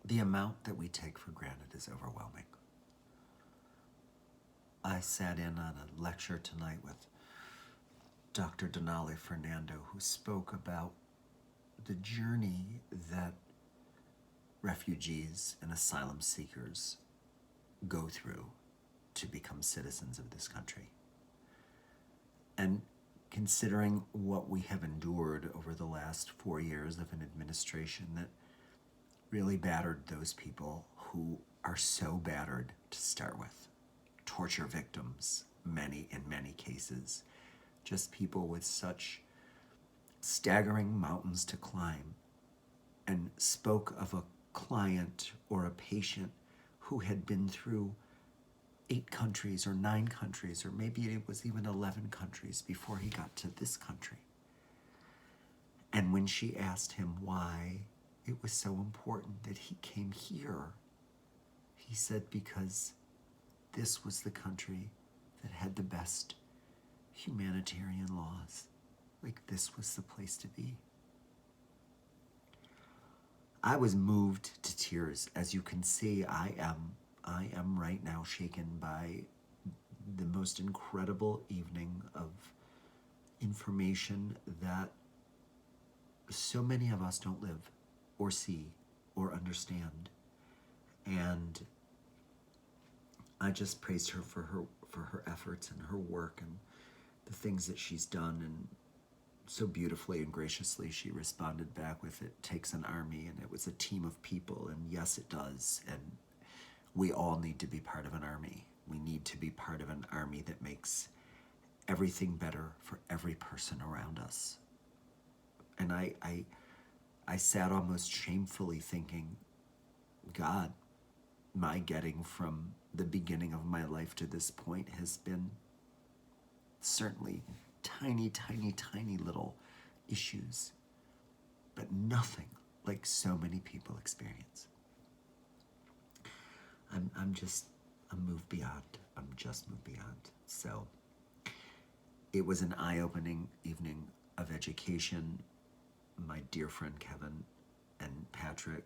The amount that we take for granted is overwhelming. I sat in on a lecture tonight with Dr. Denali Fernando, who spoke about the journey that refugees and asylum seekers go through to become citizens of this country. And considering what we have endured over the last 4 years of an administration that really battered those people who are so battered to start with, torture victims, in many cases, just people with such staggering mountains to climb, and spoke of a client or a patient who had been through 8 countries or 9 countries, or maybe it was even 11 countries before he got to this country. And when she asked him why it was so important that he came here, he said because this was the country that had the best humanitarian laws. Like, this was the place to be. I was moved to tears. As you can see, I am right now shaken by the most incredible evening of information that so many of us don't live or see or understand. And I just praised her for her efforts and her work and the things that she's done, and so beautifully and graciously she responded back with, it takes an army, and it was a team of people, and yes, it does. And we all need to be part of an army. We need to be part of an army that makes everything better for every person around us. And I sat almost shamefully thinking, God, my getting from the beginning of my life to this point has been certainly tiny, tiny, tiny little issues, but nothing like so many people experience. I'm moved beyond. I'm just moved beyond. So it was an eye-opening evening of education. My dear friend Kevin and Patrick,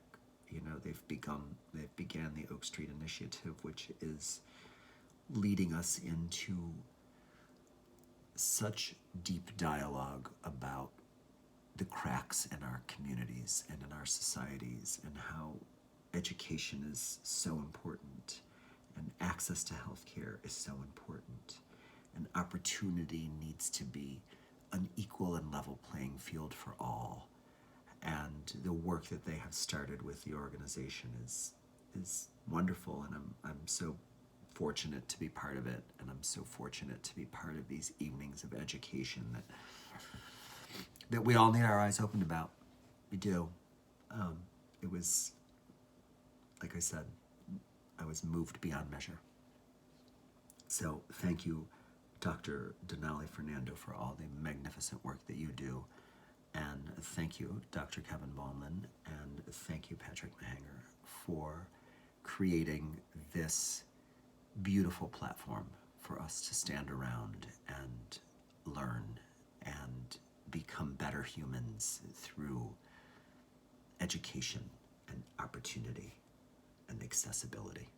they've began the Oak Street Initiative, which is leading us into such deep dialogue about the cracks in our communities and in our societies, and how education is so important, and access to healthcare is so important, and opportunity needs to be an equal and level playing field for all. And the work that they have started with the organization is wonderful, and I'm so fortunate to be part of it, and I'm so fortunate to be part of these evenings of education that we all need our eyes opened about. We do. It was, like I said, I was moved beyond measure. So thank you, Dr. Denali Fernando, for all the magnificent work that you do. And thank you, Dr. Kevin Ballman, and thank you, Patrick Mahanger, for creating this beautiful platform for us to stand around and learn and become better humans through education and opportunity and accessibility.